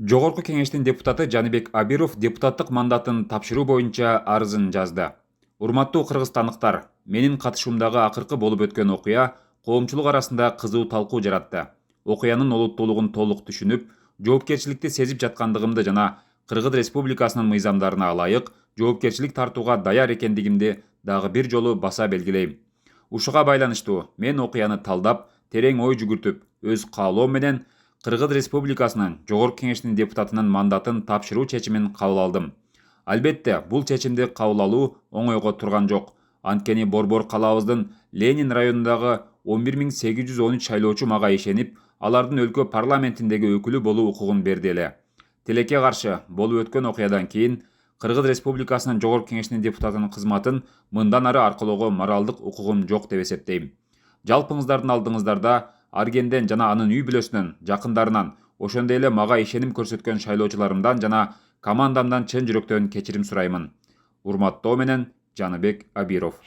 Жогорку кеңештин депутаты Жаныбек Абиров депутаттык мандатын тапшыруу боюнча арызын жазды. Урматтуу кыргызстандыктар, менин катышуумдагы акыркы болуп өткөн окуя коомчулук арасында кызуу талкуу жаратты. Окуянын олуттуулугун толук түшүнүп, жоопкерчиликти сезип жаткандыгымды жана Кыргыз Республикасынын мыйзамдарына ылайык жоопкерчилик тартууга даяр экендигимди дагы бир жолу баса белгилейм. Ушуга байланыштуу мен окуяны талдап, терең ой жүгүртүп, өз каалоом менен Кыргыз Республикасынын Жогорку кеңештин депутатынын мандатын тапшыруу чечимин кабыл алдым. Албетте, бул чечимди кабыл алуу оңойго турган жок. Анткени Борбор калаабыздын Ленин районундагы 11813 шайлоочу мага ишенип, алардын өлкө парламентиндеги өкүлү болуу укугун берди эле. Тилекке каршы болуп өткөн окуядан кийин Кыргыз Республикасынын Жогорку кеңештин депутатынын кызматын мындан ары аркылоого моралдык укугум жок деп эсептейм. Жалпыңыздардын алдыңыздарда Аргенден жана анын үй бүлөсүнөн, жакындарынан, ошондой эле мага ишеним көрсөткөн шайлоочуларымдан жана командамдан чын жүрөктөн кечирим сураймын. Урматтоо менен, Жаныбек Абиров.